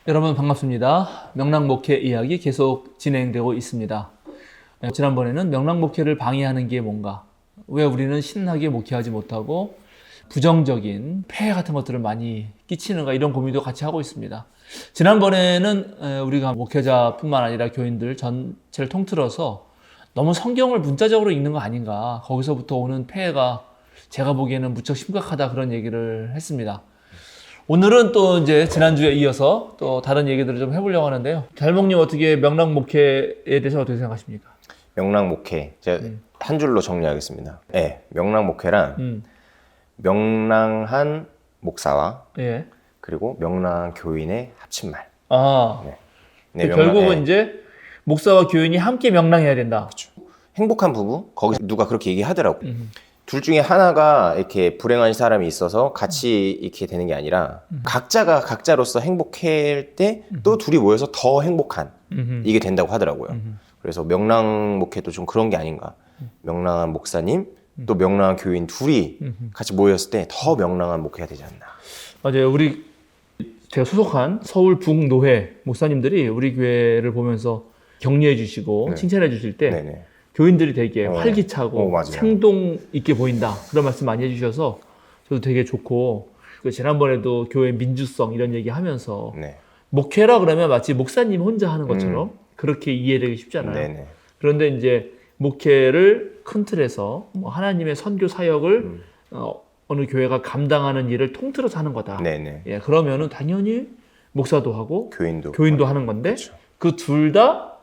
여러분 반갑습니다. 명랑목회 이야기 계속 진행되고 있습니다. 지난번에는 명랑목회를 방해하는 게 뭔가, 왜 우리는 신나게 목회하지 못하고 부정적인 폐해 같은 것들을 많이 끼치는가, 이런 고민도 같이 하고 있습니다. 지난번에는 우리가 목회자뿐만 아니라 교인들 전체를 통틀어서 너무 성경을 문자적으로 읽는 거 아닌가, 거기서부터 오는 폐해가 제가 보기에는 무척 심각하다, 그런 얘기를 했습니다. 오늘은 또 이제 지난주에 이어서 또 다른 얘기들을 좀 해보려고 하는데요. 달목님, 어떻게 명랑목회에 대해서 어떻게 생각하십니까? 명랑목회, 제가 한 줄로 정리하겠습니다. 네, 명랑목회란 명랑한 목사와 예. 그리고 명랑한 교인의 합친말. 아, 네, 결국은 이제 목사와 교인이 함께 명랑해야 된다. 그렇죠. 행복한 부부, 거기서 누가 그렇게 얘기하더라고. 둘 중에 하나가 이렇게 불행한 사람이 있어서 같이 이렇게 되는 게 아니라 각자가 각자로서 행복할 때 또 둘이 모여서 더 행복한 이게 된다고 하더라고요. 그래서 명랑 목회도 좀 그런 게 아닌가. 명랑한 목사님 또 명랑한 교인 둘이 같이 모였을 때 더 명랑한 목회가 되지 않나. 맞아요. 제가 소속한 서울 북노회 목사님들이 우리 교회를 보면서 격려해 주시고 칭찬해 주실 때 네네. 교인들이 되게 활기차고 생동 있게 보인다, 그런 말씀 많이 해주셔서 저도 되게 좋고, 지난번에도 교회 민주성 이런 얘기 하면서 목회라 그러면 마치 목사님 혼자 하는 것처럼 그렇게 이해되기 쉽잖아요. 네네. 그런데 이제 목회를 큰 틀에서 하나님의 선교 사역을 어느 교회가 감당하는 일을 통틀어서 하는 거다. 네네. 예, 그러면은 당연히 목사도 하고 교인도 하는 건데, 그렇죠. 그 둘 다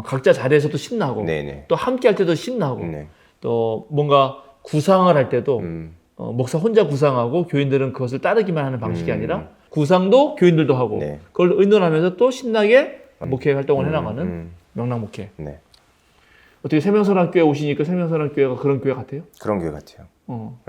각자 자리에서도 신나고, 네네. 또 함께 할 때도 신나고, 네. 또 뭔가 구상을 할 때도 목사 혼자 구상하고 교인들은 그것을 따르기만 하는 방식이 아니라 구상도 교인들도 하고, 그걸 의논하면서 또 신나게 목회 활동을 해나가는 명랑목회. 네. 어떻게 세명선한교회 오시니까 세명선한교회가 그런 교회 같아요? 그런 교회 같아요.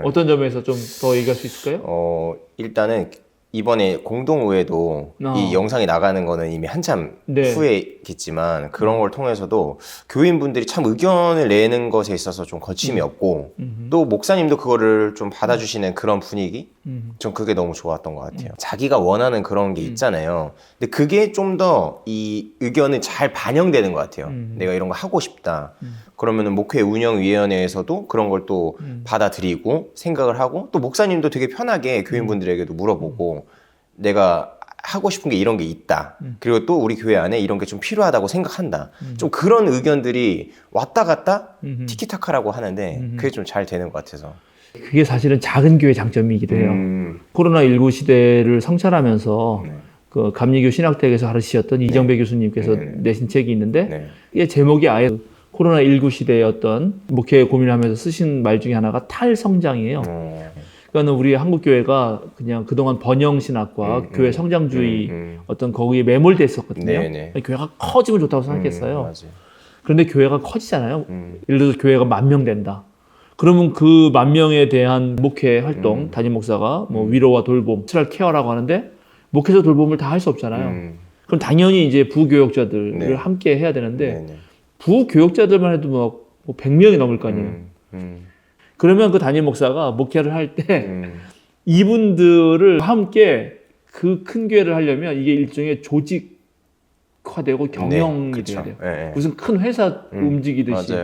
어떤 점에서 좀 더 얘기할 수 있을까요? 일단은 이번에 공동의회도 이 영상이 나가는 거는 이미 한참 후에겠지만 그런 걸 통해서도 교인분들이 참 의견을 내는 것에 있어서 좀 거침이 없고 또 목사님도 그거를 좀 받아주시는 그런 분위기? 전 그게 너무 좋았던 것 같아요. 자기가 원하는 그런 게 있잖아요. 근데 그게 좀 더 이 의견을 잘 반영되는 것 같아요. 내가 이런 거 하고 싶다. 그러면은 목회 운영위원회에서도 그런 걸 또 받아들이고 생각을 하고, 또 목사님도 되게 편하게 교인분들에게도 물어보고 내가 하고 싶은 게 이런 게 있다. 그리고 또 우리 교회 안에 이런 게 좀 필요하다고 생각한다. 좀 그런 의견들이 왔다 갔다 티키타카라고 하는데 그게 좀 잘 되는 것 같아서. 그게 사실은 작은 교회 장점이기도 해요. 코로나19 시대를 성찰하면서 그 감리교 신학대학에서 가르치셨던 이정배 교수님께서 내신 책이 있는데 이게 제목이 아예 코로나19 시대의 어떤 목회 고민을 하면서 쓰신 말 중에 하나가 탈성장이에요. 그러니까 우리 한국교회가 그냥 그동안 번영신학과 교회 성장주의 어떤 거기에 매몰돼 있었거든요. 교회가 커지면 좋다고 생각했어요. 그런데 교회가 커지잖아요. 예를 들어서 교회가 10,000명 된다. 그러면 그 10,000명에 대한 목회 활동, 담임 목사가 뭐 위로와 돌봄, 스트랄 케어라고 하는데 목회자 돌봄을 다 할 수 없잖아요. 그럼 당연히 이제 부교역자들을 함께 해야 되는데 부교역자들만 해도 뭐 100명이 넘을 거 아니에요. 그러면 그 담임 목사가 목회를 할 때 이분들을 함께 그 큰 교회를 하려면 이게 일종의 조직화되고 경영이 돼야 돼요. 무슨 큰 회사 움직이듯이.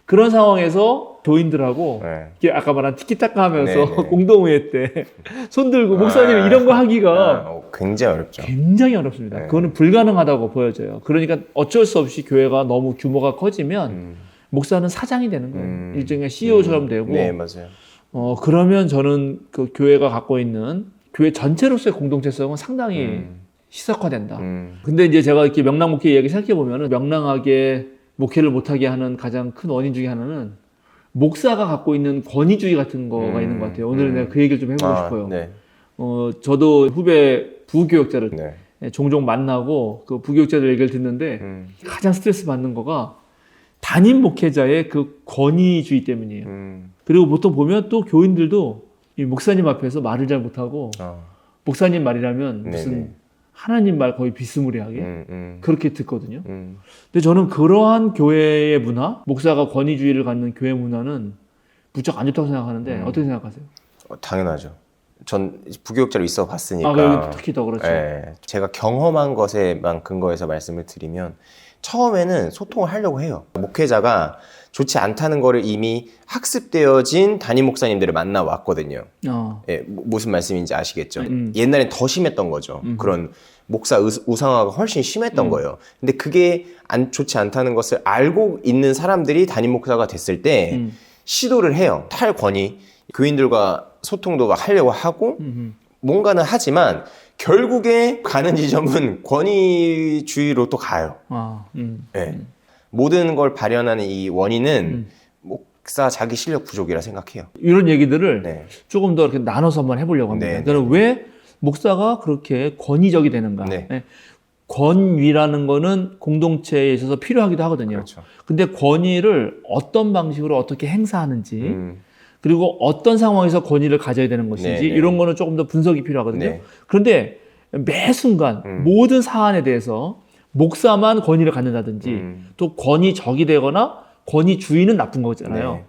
그런 상황에서 교인들하고 아까 말한 티키타카 하면서 공동회의 때 손들고 목사님 이런 거 하기가 굉장히 어렵죠. 굉장히 어렵습니다. 그거는 불가능하다고 보여져요. 그러니까 어쩔 수 없이 교회가 너무 규모가 커지면 목사는 사장이 되는 거예요. 일종의 CEO처럼 되고. 맞아요. 그러면 저는 그 교회가 갖고 있는 교회 전체로서의 공동체성은 상당히 희석화된다. 근데 이제 제가 이렇게 명랑목회 이야기 생각해 보면은 명랑하게 목회를 못하게 하는 가장 큰 원인 중에 하나는 목사가 갖고 있는 권위주의 같은 거가 있는 것 같아요. 오늘은 내가 그 얘기를 좀 해보고 싶어요. 저도 후배 부교역자를 종종 만나고 그 부교역자들 얘기를 듣는데 가장 스트레스 받는 거가 담임 목회자의 그 권위주의 때문이에요. 그리고 보통 보면 또 교인들도 이 목사님 앞에서 말을 잘 못하고 목사님 말이라면 무슨 하나님 말 거의 비스무리하게 그렇게 듣거든요. 근데 저는 그러한 교회의 문화, 목사가 권위주의를 갖는 교회 문화는 무척 안 좋다고 생각하는데 어떻게 생각하세요? 당연하죠. 전 부교육자로 있어 봤으니까. 여기 특히 더 그렇죠. 예, 제가 경험한 것에만 근거해서 말씀을 드리면 처음에는 소통을 하려고 해요. 목회자가 좋지 않다는 거를 이미 학습되어진 담임 목사님들을 만나왔거든요. 예, 무슨 말씀인지 아시겠죠? 옛날엔 더 심했던 거죠. 그런 목사 우상화가 훨씬 심했던 거예요. 근데 그게 좋지 않다는 것을 알고 있는 사람들이 담임 목사가 됐을 때 시도를 해요. 탈권위, 교인들과 소통도 막 하려고 하고 뭔가는 하지만 결국에 가는 지점은 권위주의로 또 가요. 네. 모든 걸 발현하는 이 원인은 목사 자기 실력 부족이라 생각해요. 이런 얘기들을 네. 조금 더 이렇게 나눠서 한번 해보려고 합니다. 네, 그러니까 왜 목사가 그렇게 권위적이 되는가? 네. 네. 권위라는 거는 공동체에 있어서 필요하기도 하거든요. 그렇죠. 근데 권위를 어떤 방식으로 어떻게 행사하는지 그리고 어떤 상황에서 권위를 가져야 되는 것인지 네네. 이런 거는 조금 더 분석이 필요하거든요. 네. 그런데 매 순간 모든 사안에 대해서 목사만 권위를 갖는다든지 또 권위적이 되거나 권위주의는 나쁜 거잖아요. 네.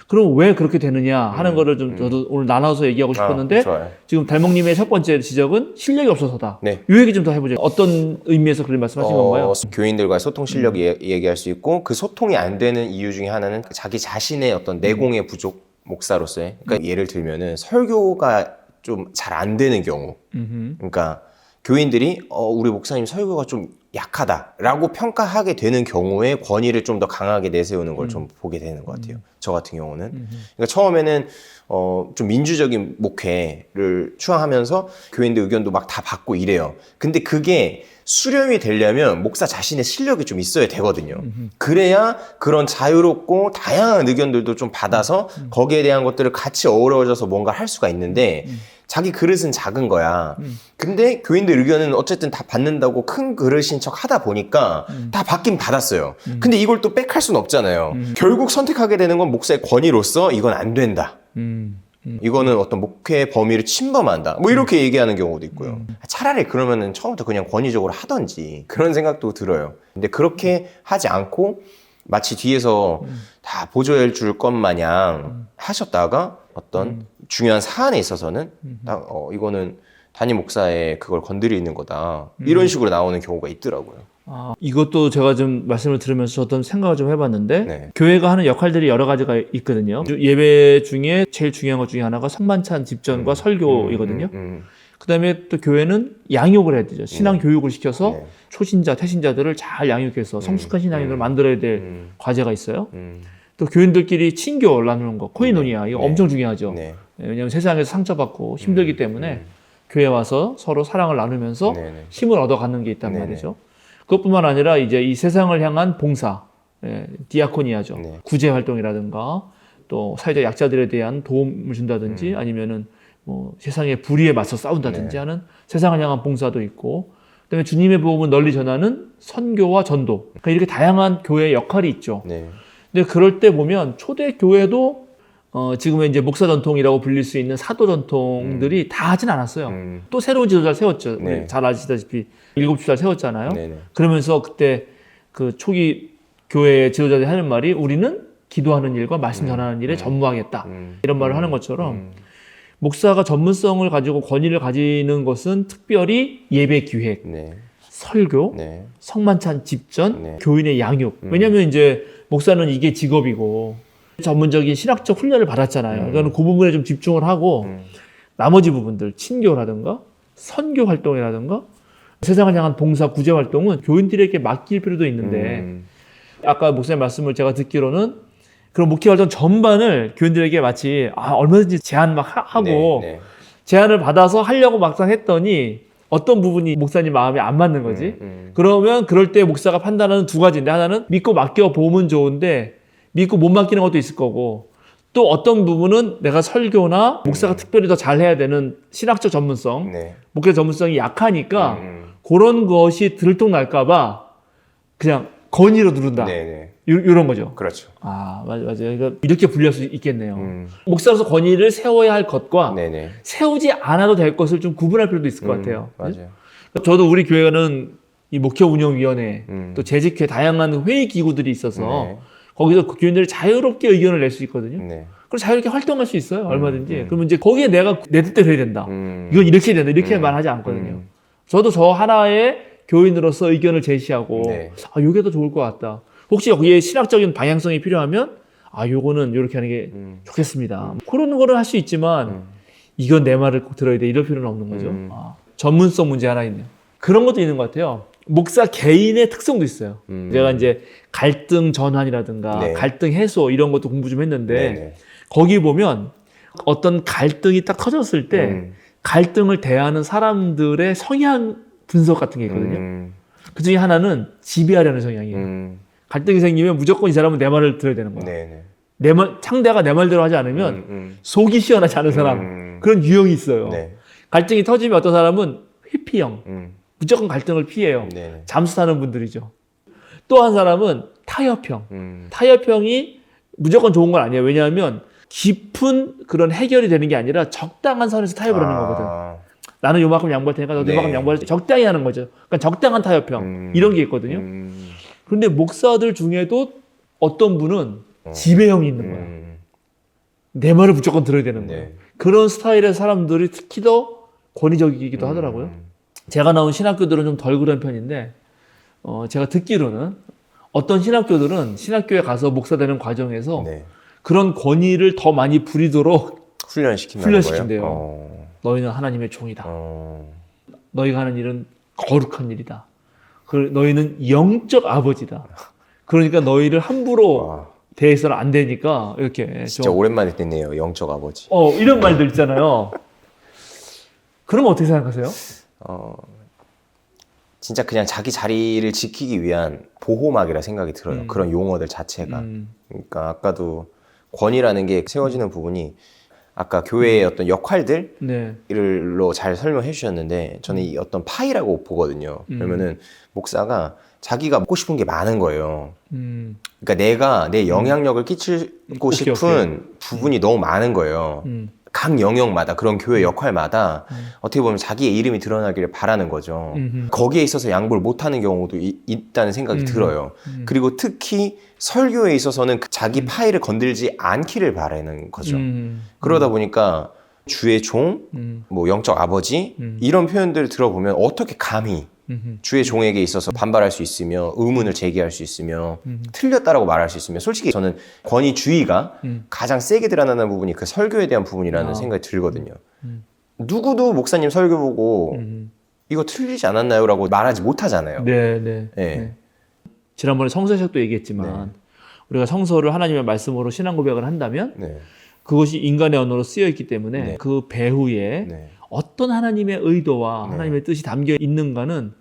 그럼 왜 그렇게 되느냐 하는 거를 좀 저도 오늘 나눠서 얘기하고 싶었는데 지금 달목님의 첫 번째 지적은 실력이 없어서다. 네. 이 얘기 좀 더 해보죠. 어떤 의미에서 그런 말씀하신 건가요? 교인들과의 소통 실력이 얘기할 수 있고 그 소통이 안 되는 이유 중에 하나는 자기 자신의 어떤 내공의 부족, 목사로서의. 그러니까 예를 들면은 설교가 좀 잘 안 되는 경우. 그러니까 교인들이 우리 목사님 설교가 좀 약하다라고 평가하게 되는 경우에 권위를 좀 더 강하게 내세우는 걸 좀 보게 되는 것 같아요. 저 같은 경우는. 그러니까 처음에는 좀 민주적인 목회를 추앙하면서 교인들 의견도 막 다 받고 이래요. 근데 그게 수렴이 되려면 목사 자신의 실력이 좀 있어야 되거든요. 그래야 그런 자유롭고 다양한 의견들도 좀 받아서 거기에 대한 것들을 같이 어우러져서 뭔가 할 수가 있는데 자기 그릇은 작은 거야. 근데 교인들 의견은 어쨌든 다 받는다고 큰 그릇인 척 하다 보니까 다 받긴 받았어요. 근데 이걸 또 빽할 수는 없잖아요. 결국 선택하게 되는 건 목사의 권위로서 이건 안 된다. 이거는 어떤 목회 범위를 침범한다. 뭐 이렇게 얘기하는 경우도 있고요. 차라리 그러면은 처음부터 그냥 권위적으로 하던지 그런 생각도 들어요. 근데 그렇게 하지 않고 마치 뒤에서 다 보조해 줄 것 마냥 하셨다가 어떤 중요한 사안에 있어서는 이거는 담임 목사의 그걸 건드리는 거다. 이런 식으로 나오는 경우가 있더라고요. 이것도 제가 좀 말씀을 들으면서 어떤 생각을 좀 해봤는데 네. 교회가 하는 역할들이 여러 가지가 있거든요. 예배 중에 제일 중요한 것 중에 하나가 성만찬 집전과 설교이거든요. 그다음에 또 교회는 양육을 해야 되죠. 신앙 교육을 시켜서 초신자, 태신자들을 잘 양육해서 성숙한 신앙인을 만들어야 될 과제가 있어요. 또 교인들끼리 친교 나누는 거, 코이노니아 이거 엄청 중요하죠. 왜냐하면 세상에서 상처받고 힘들기 때문에 교회 와서 서로 사랑을 나누면서 힘을 얻어가는 게 있단 말이죠. 그것뿐만 아니라 이제 이 세상을 향한 봉사, 디아코니아죠. 구제 활동이라든가 또 사회적 약자들에 대한 도움을 준다든지 아니면은 뭐 세상의 불의에 맞서 싸운다든지 하는 세상을 향한 봉사도 있고, 그다음에 주님의 복음을 널리 전하는 선교와 전도. 그러니까 이렇게 다양한 교회의 역할이 있죠. 근데 그럴 때 보면 초대 교회도 지금은 이제 목사 전통이라고 불릴 수 있는 사도 전통들이 다 하진 않았어요. 또 새로운 지도자를 세웠죠. 잘 아시다시피 7지도자를 세웠잖아요. 그러면서 그때 그 초기 교회의 지도자들이 하는 말이 우리는 기도하는 일과 말씀 전하는 일에 전무하겠다. 이런 말을 하는 것처럼 목사가 전문성을 가지고 권위를 가지는 것은 특별히 예배 기획, 설교, 성만찬 집전, 교인의 양육. 왜냐하면 이제 목사는 이게 직업이고 전문적인 신학적 훈련을 받았잖아요. 그러니까 그 부분에 좀 집중을 하고 나머지 부분들, 친교라든가 선교 활동이라든가 세상을 향한 봉사, 구제 활동은 교인들에게 맡길 필요도 있는데 아까 목사님 말씀을 제가 듣기로는 그런 목회 활동 전반을 교인들에게 마치 얼마든지 제안 막 하고 제안을 받아서 하려고 막상 했더니 어떤 부분이 목사님 마음에 안 맞는 거지. 그러면 그럴 때 목사가 판단하는 두 가지인데 하나는 믿고 맡겨 보면 좋은데 믿고 못 맡기는 것도 있을 거고 또 어떤 부분은 내가 설교나 목사가 특별히 더 잘해야 되는 신학적 전문성, 목회 전문성이 약하니까 그런 것이 들통날까 봐 그냥 권위로 누른다. 이런 거죠. 그렇죠. 맞아요. 그러니까 이렇게 분리할 수 있겠네요. 목사로서 권위를 세워야 할 것과 세우지 않아도 될 것을 좀 구분할 필요도 있을 것 같아요. 맞아요. 저도 우리 교회는 이 목회운영위원회 또 재직회 다양한 회의 기구들이 있어서 거기서 그 교인들이 자유롭게 의견을 낼 수 있거든요. 그리고 자유롭게 활동할 수 있어요. 얼마든지. 그러면 이제 거기에 내가 내 뜻대로 해야 된다. 이건 이렇게 해야 된다. 이렇게 말하지 않거든요. 저도 저 하나의 교인으로서 의견을 제시하고 네. 아, 요게 더 좋을 것 같다. 혹시 여기에 신학적인 방향성이 필요하면 아, 요거는 요렇게 하는 게 좋겠습니다. 그런 거를 할 수 있지만 이건 내 말을 꼭 들어야 돼. 이럴 필요는 없는 거죠. 아, 전문성 문제 하나 있네요. 그런 것도 있는 것 같아요. 목사 개인의 특성도 있어요. 제가 이제 갈등 전환이라든가 네. 갈등 해소 이런 것도 공부 좀 했는데 네네. 거기 보면 어떤 갈등이 딱 터졌을 때 갈등을 대하는 사람들의 성향 분석 같은 게 있거든요. 그 중에 하나는 지배하려는 성향이에요. 갈등이 생기면 무조건 이 사람은 내 말을 들어야 되는 거야. 네네. 상대가 내 말대로 하지 않으면 속이 시원하지 않은 사람. 그런 유형이 있어요. 네. 갈등이 터지면 어떤 사람은 회피형. 무조건 갈등을 피해요. 네네. 잠수 타는 분들이죠. 또 한 사람은 타협형. 타협형이 무조건 좋은 건 아니에요. 왜냐하면 깊은 그런 해결이 되는 게 아니라 적당한 선에서 타협을 하는 거거든. 나는 요만큼 양보할 테니까 너도 네. 요만큼 양보할 때 적당히 하는 거죠. 그러니까 적당한 타협형. 이런 게 있거든요. 그런데 목사들 중에도 어떤 분은 지배형이 있는 거예요. 내 말을 무조건 들어야 되는 거예요. 네. 그런 스타일의 사람들이 특히 더 권위적이기도 하더라고요. 제가 나온 신학교들은 좀 덜 그런 편인데 제가 듣기로는 어떤 신학교들은 신학교에 가서 목사 되는 과정에서 네. 그런 권위를 더 많이 부리도록 훈련시킨대요. 거예요? 너희는 하나님의 종이다. 너희가 하는 일은 거룩한 일이다. 너희는 영적 아버지다. 그러니까 너희를 함부로 대해서는 안 되니까 이렇게 진짜 오랜만에 듣네요. 영적 아버지. 이런 말들 있잖아요. 그럼 어떻게 생각하세요? 진짜 그냥 자기 자리를 지키기 위한 보호막이라 생각이 들어요. 그런 용어들 자체가. 그러니까 아까도 권위라는 게 세워지는 부분이 아까 교회의 어떤 역할들로 잘 설명해 주셨는데 저는 이 어떤 파이라고 보거든요. 그러면은 목사가 자기가 먹고 싶은 게 많은 거예요. 그러니까 내가 내 영향력을 끼치고 싶은 부분이 너무 많은 거예요. 각 영역마다 그런 교회 역할마다 어떻게 보면 자기의 이름이 드러나기를 바라는 거죠. 거기에 있어서 양보를 못하는 경우도 있다는 생각이 들어요. 그리고 특히 설교에 있어서는 자기 파일을 건들지 않기를 바라는 거죠. 그러다 보니까 주의 종, 뭐 영적 아버지 이런 표현들을 들어보면 어떻게 감히 주의 종에게 있어서 반발할 수 있으며 의문을 제기할 수 있으며 틀렸다라고 말할 수 있으며 솔직히 저는 권위주의가 가장 세게 드러나는 부분이 그 설교에 대한 부분이라는 생각이 들거든요. 누구도 목사님 설교 보고 이거 틀리지 않았나요? 라고 말하지 못하잖아요. 네. 지난번에 성서책도 얘기했지만 우리가 성서를 하나님의 말씀으로 신앙 고백을 한다면 그것이 인간의 언어로 쓰여 있기 때문에 그 배후에 어떤 하나님의 의도와 하나님의 뜻이 담겨 있는가는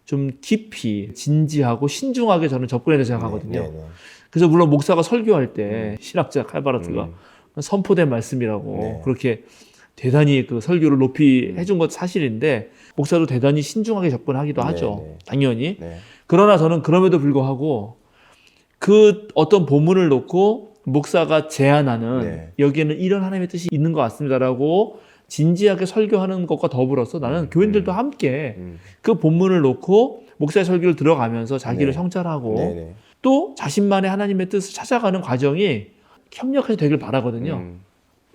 좀 깊이 진지하고 신중하게 저는 접근해야 된다고 생각하거든요. 그래서 물론 목사가 설교할 때 신학자 칼바르트가 선포된 말씀이라고 그렇게 대단히 그 설교를 높이 해준 것 사실인데 목사도 대단히 신중하게 접근하기도 하죠. 당연히. 그러나 저는 그럼에도 불구하고 그 어떤 본문을 놓고 목사가 제안하는 여기에는 이런 하나님의 뜻이 있는 것 같습니다라고 진지하게 설교하는 것과 더불어서 나는 교인들도 함께 그 본문을 놓고 목사의 설교를 들어가면서 자기를 성찰하고 또 자신만의 하나님의 뜻을 찾아가는 과정이 협력해서 되길 바라거든요.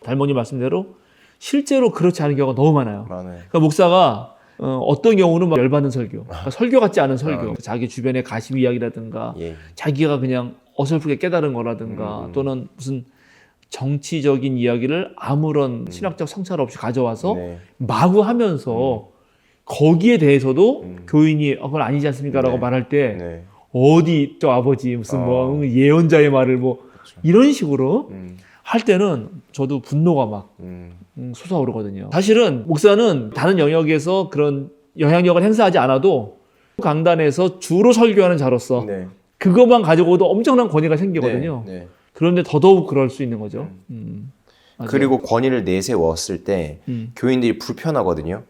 달모님 말씀대로 실제로 그렇지 않은 경우가 너무 많아요. 그러니까 목사가 어떤 경우는 막 열받는 설교, 그러니까 설교 같지 않은 설교, 자기 주변의 가십 이야기라든가 자기가 그냥 어설프게 깨달은 거라든가 또는 무슨 정치적인 이야기를 아무런 신학적 성찰 없이 가져와서 마구 하면서 거기에 대해서도 교인이 그건 아니지 않습니까? 라고 말할 때 어디 저 아버지 무슨 뭐 예언자의 말을 뭐 이런 식으로 할 때는 저도 분노가 막 솟아오르거든요. 사실은 목사는 다른 영역에서 그런 영향력을 행사하지 않아도 강단에서 주로 설교하는 자로서 그것만 가지고도 엄청난 권위가 생기거든요. 그런데 더더욱 그럴 수 있는 거죠. 그리고 권위를 내세웠을 때 교인들이 불편하거든요.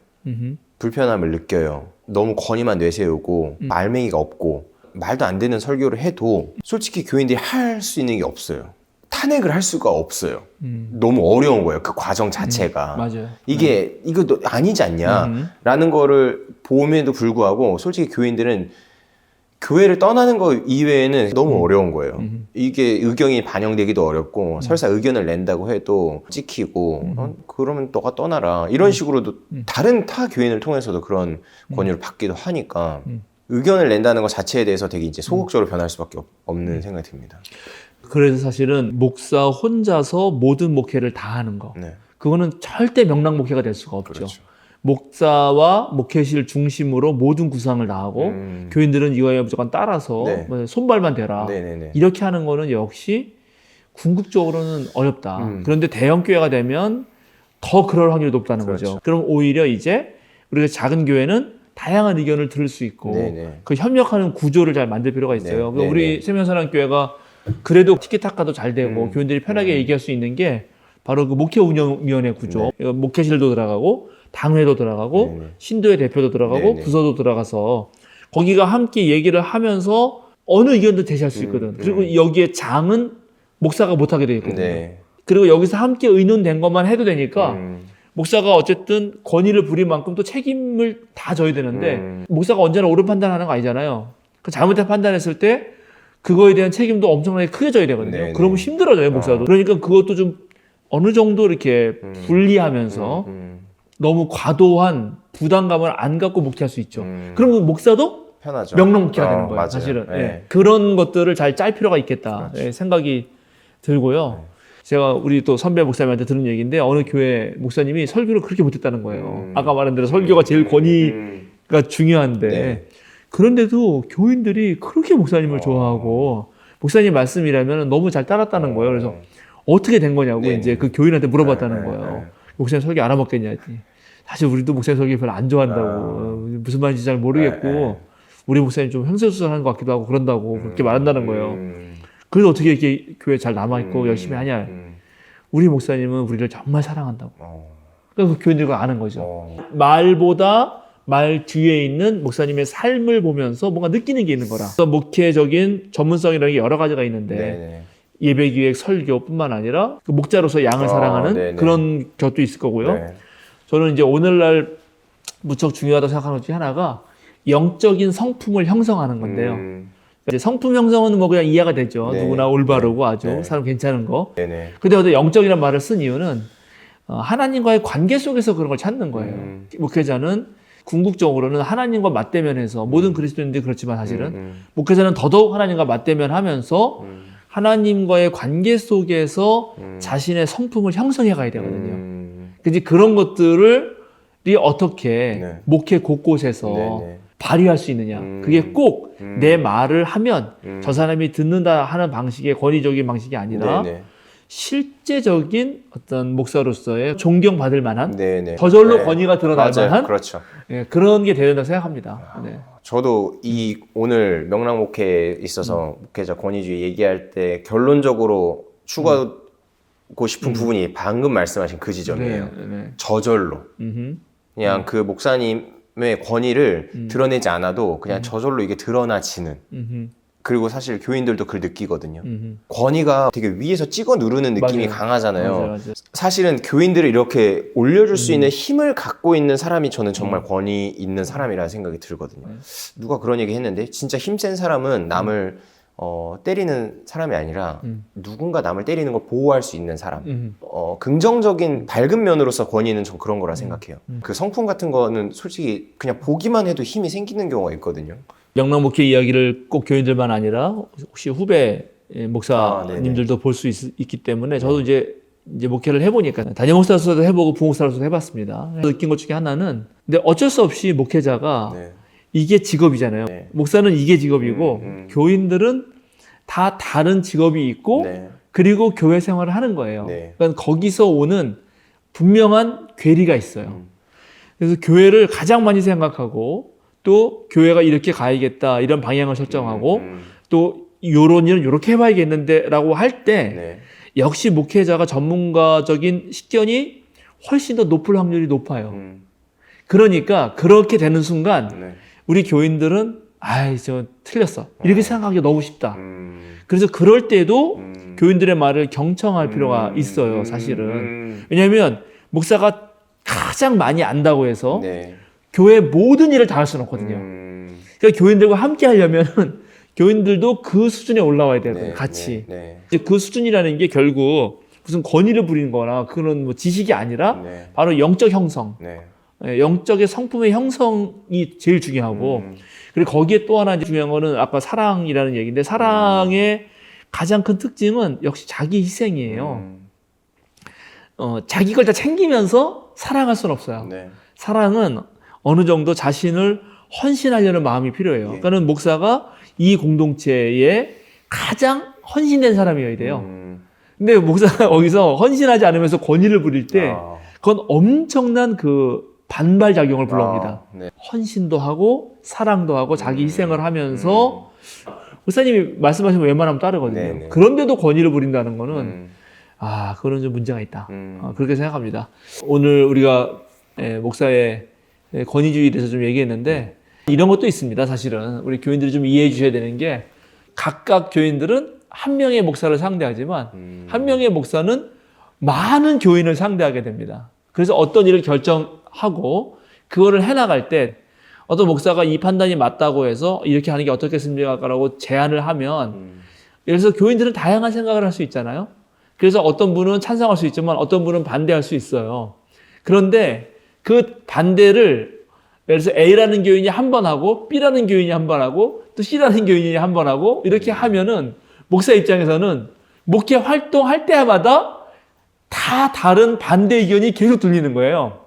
불편함을 느껴요. 너무 권위만 내세우고 말맹이가 없고 말도 안 되는 설교를 해도 솔직히 교인들이 할 수 있는 게 없어요. 탄핵을 할 수가 없어요. 너무 어려운 거예요. 그 과정 자체가. 맞아요. 이거 아니지 않냐 라는 거를 봄에도 불구하고 솔직히 교인들은 교회를 떠나는 거 이외에는 너무 어려운 거예요. 이게 의견이 반영되기도 어렵고 설사 의견을 낸다고 해도 찍히고 그러면 너가 떠나라 이런 식으로도 다른 타 교인을 통해서도 그런 권유를 받기도 하니까 의견을 낸다는 것 자체에 대해서 되게 이제 소극적으로 변할 수밖에 없는 생각이 듭니다. 그래서 사실은 목사 혼자서 모든 목회를 다 하는 거, 네. 그거는 절대 명랑 목회가 될 수가 없죠. 그렇죠. 목사와 목회실 중심으로 모든 구상을 다 하고 교인들은 이거에 무조건 따라서 네. 손발만 대라. 네네네. 이렇게 하는 거는 역시 궁극적으로는 어렵다. 그런데 대형 교회가 되면 더 그럴 확률이 높다는 그렇죠. 거죠. 그럼 오히려 이제 우리가 작은 교회는 다양한 의견을 들을 수 있고 네네. 그 협력하는 구조를 잘 만들 필요가 있어요. 네. 우리 세면사랑교회가 그래도 티키타카도 잘 되고 교인들이 편하게 얘기할 수 있는 게 바로 그 목회운영위원회 구조. 목회실도 들어가고 당회도 들어가고 신도의 대표도 들어가고 부서도 들어가서 거기가 함께 얘기를 하면서 어느 의견도 제시할 수 있거든. 그리고 여기에 장은 목사가 못하게 되어 있거든요. 네. 그리고 여기서 함께 의논된 것만 해도 되니까 목사가 어쨌든 권위를 부릴 만큼 또 책임을 다 져야 되는데 목사가 언제나 옳은 판단하는 거 아니잖아요. 그 잘못된 판단했을 때 그거에 대한 책임도 엄청나게 크게 져야 되거든요. 네네. 그러면 힘들어져요, 목사도. 그러니까 그것도 좀 어느 정도 이렇게 분리하면서 너무 과도한 부담감을 안 갖고 목회할 수 있죠. 그러면 목사도 편하죠. 명랑 목회가 되는 거예요, 맞아요. 사실은. 네. 예. 그런 것들을 잘 짤 필요가 있겠다 생각이 들고요. 제가 우리 또 선배 목사님한테 들은 얘기인데 어느 교회 목사님이 설교를 그렇게 못했다는 거예요. 아까 말한 대로 설교가 제일 권위가 중요한데 네. 그런데도 교인들이 그렇게 목사님을 좋아하고 목사님 말씀이라면 너무 잘 따랐다는 거예요. 그래서 어떻게 된 거냐고 이제 그 교인한테 물어봤다는 거예요. 목사님 설교 알아먹겠냐 했더니 사실 우리도 목사님 설교 별로 안 좋아한다고 무슨 말인지 잘 모르겠고 우리 목사님 좀 횡설수설하는 것 같기도 하고 그런다고 그렇게 말한다는 거예요. 그래도 어떻게 이렇게 교회 잘 남아있고 열심히 하냐. 우리 목사님은 우리를 정말 사랑한다고. 그러니까 그 교인들과 아는 거죠. 말보다 말 뒤에 있는 목사님의 삶을 보면서 뭔가 느끼는 게 있는 거라. 그래서 목회적인 전문성이라는 게 여러 가지가 있는데 예배기획 설교뿐만 아니라 그 목자로서 양을 사랑하는 그런 것도 있을 거고요. 저는 이제 오늘날 무척 중요하다고 생각하는 것 중에 하나가 영적인 성품을 형성하는 건데요. 이제 성품 형성은 뭐 그냥 이해가 되죠. 누구나 올바르고 아주 사람 괜찮은 거. 근데 영적이라는 말을 쓴 이유는 하나님과의 관계 속에서 그런 걸 찾는 거예요. 목회자는 궁극적으로는 하나님과 맞대면해서 모든 그리스도인들이 그렇지만 사실은 목회자는 더더욱 하나님과 맞대면하면서 하나님과의 관계 속에서 자신의 성품을 형성해 가야 되거든요. 그래서 그런 것들이 어떻게 목회 곳곳에서 발휘할 수 있느냐. 그게 꼭 내 말을 하면 저 사람이 듣는다 하는 방식의 권위적인 방식이 아니라 실제적인 어떤 목사로서의 존경받을 만한 저절로 권위가 드러날 만한 그렇죠. 그런 게 되야 된다고 생각합니다. 저도 이 오늘 명랑 목회에 있어서 목회자 권위주의 얘기할 때 결론적으로 추구하고 싶은 부분이 방금 말씀하신 그 지점이에요. 저절로. 그냥 그 목사님의 권위를 드러내지 않아도 그냥 저절로 이게 드러나지는. 그리고 사실 교인들도 그걸 느끼거든요. 권위가 되게 위에서 찍어 누르는 느낌이 강하잖아요. 맞아요. 사실은 교인들을 이렇게 올려줄 수 있는 힘을 갖고 있는 사람이 저는 정말 권위 있는 사람이라는 생각이 들거든요. 누가 그런 얘기 했는데 진짜 힘센 사람은 남을 때리는 사람이 아니라 누군가 남을 때리는 걸 보호할 수 있는 사람. 긍정적인 밝은 면으로서 권위는 전 그런 거라 생각해요. 그 성품 같은 거는 솔직히 그냥 보기만 해도 힘이 생기는 경우가 있거든요. 명랑 목회 이야기를 꼭 교인들만 아니라 혹시 후배 목사님들도 볼 수 있기 때문에 저도 이제 목회를 해보니까 담임 목사로서도 해보고 부목사로서도 해봤습니다. 느낀 것 중에 하나는 근데 어쩔 수 없이 목회자가 이게 직업이잖아요. 목사는 이게 직업이고 교인들은 다 다른 직업이 있고 그리고 교회 생활을 하는 거예요. 그러니까 거기서 오는 분명한 괴리가 있어요. 그래서 교회를 가장 많이 생각하고 또 교회가 이렇게 가야겠다 이런 방향을 설정하고 또 요런 일은 요렇게 해봐야겠는데 라고 할 때 역시 목회자가 전문가적인 식견이 훨씬 더 높을 확률이 높아요. 그러니까 그렇게 되는 순간 우리 교인들은 아이 저 틀렸어 이렇게 생각하기 너무 쉽다. 그래서 그럴 때도 교인들의 말을 경청할 필요가 있어요. 사실은. 왜냐하면 목사가 가장 많이 안다고 해서 교회 모든 일을 다 할 수는 없거든요. 그러니까 교인들과 함께 하려면은 교인들도 그 수준에 올라와야 되거든요. 같이. 이제 그 수준이라는 게 결국 무슨 권위를 부리는 거나 그런 뭐 지식이 아니라 바로 영적 형성. 영적의 성품의 형성이 제일 중요하고 그리고 거기에 또 하나 중요한 거는 아까 사랑이라는 얘기인데 사랑의 가장 큰 특징은 역시 자기 희생이에요. 자기 걸 다 챙기면서 사랑할 수는 없어요. 사랑은 어느 정도 자신을 헌신하려는 마음이 필요해요. 그러니까는 목사가 이 공동체에 가장 헌신된 사람이어야 돼요. 근데 목사가 거기서 헌신하지 않으면서 권위를 부릴 때 그건 엄청난 그 반발작용을 불러옵니다. 헌신도 하고 사랑도 하고 자기 희생을 하면서 목사님이 말씀하신 거 웬만하면 따르거든요. 그런데도 권위를 부린다는 거는 그거는 좀 문제가 있다. 그렇게 생각합니다. 오늘 우리가 목사의 권위주의에 대해서 좀 얘기했는데 이런 것도 있습니다. 사실은 우리 교인들이 좀 이해해 주셔야 되는 게 각각 교인들은 한 명의 목사를 상대하지만 한 명의 목사는 많은 교인을 상대하게 됩니다. 그래서 어떤 일을 결정하고 그거를 해나갈 때 어떤 목사가 이 판단이 맞다고 해서 이렇게 하는 게 어떻겠습니까라고 제안을 하면 예를 들어서 교인들은 다양한 생각을 할 수 있잖아요. 그래서 어떤 분은 찬성할 수 있지만 어떤 분은 반대할 수 있어요. 그런데 그 반대를 예를 들어서 A라는 교인이 한 번 하고 B라는 교인이 한 번 하고 또 C라는 교인이 한 번 하고 이렇게 하면은 목사 입장에서는 목회 활동할 때마다 다 다른 반대 의견이 계속 들리는 거예요.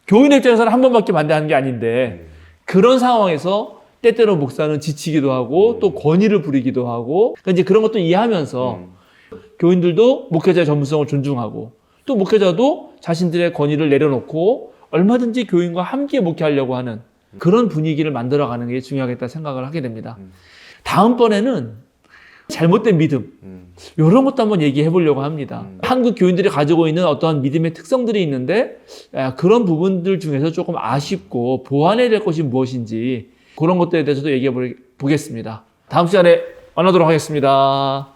교인 입장에서는 한 번밖에 반대하는 게 아닌데 그런 상황에서 때때로 목사는 지치기도 하고 또 권위를 부리기도 하고 그러니까 이제 그런 것도 이해하면서 교인들도 목회자의 전문성을 존중하고 또 목회자도 자신들의 권위를 내려놓고 얼마든지 교인과 함께 목회하려고 하는 그런 분위기를 만들어가는 게 중요하겠다 생각을 하게 됩니다. 다음번에는 잘못된 믿음 이런 것도 한번 얘기해 보려고 합니다. 한국 교인들이 가지고 있는 어떠한 믿음의 특성들이 있는데 그런 부분들 중에서 조금 아쉽고 보완해야 될 것이 무엇인지 그런 것들에 대해서도 얘기해 보겠습니다. 다음 시간에 만나도록 하겠습니다.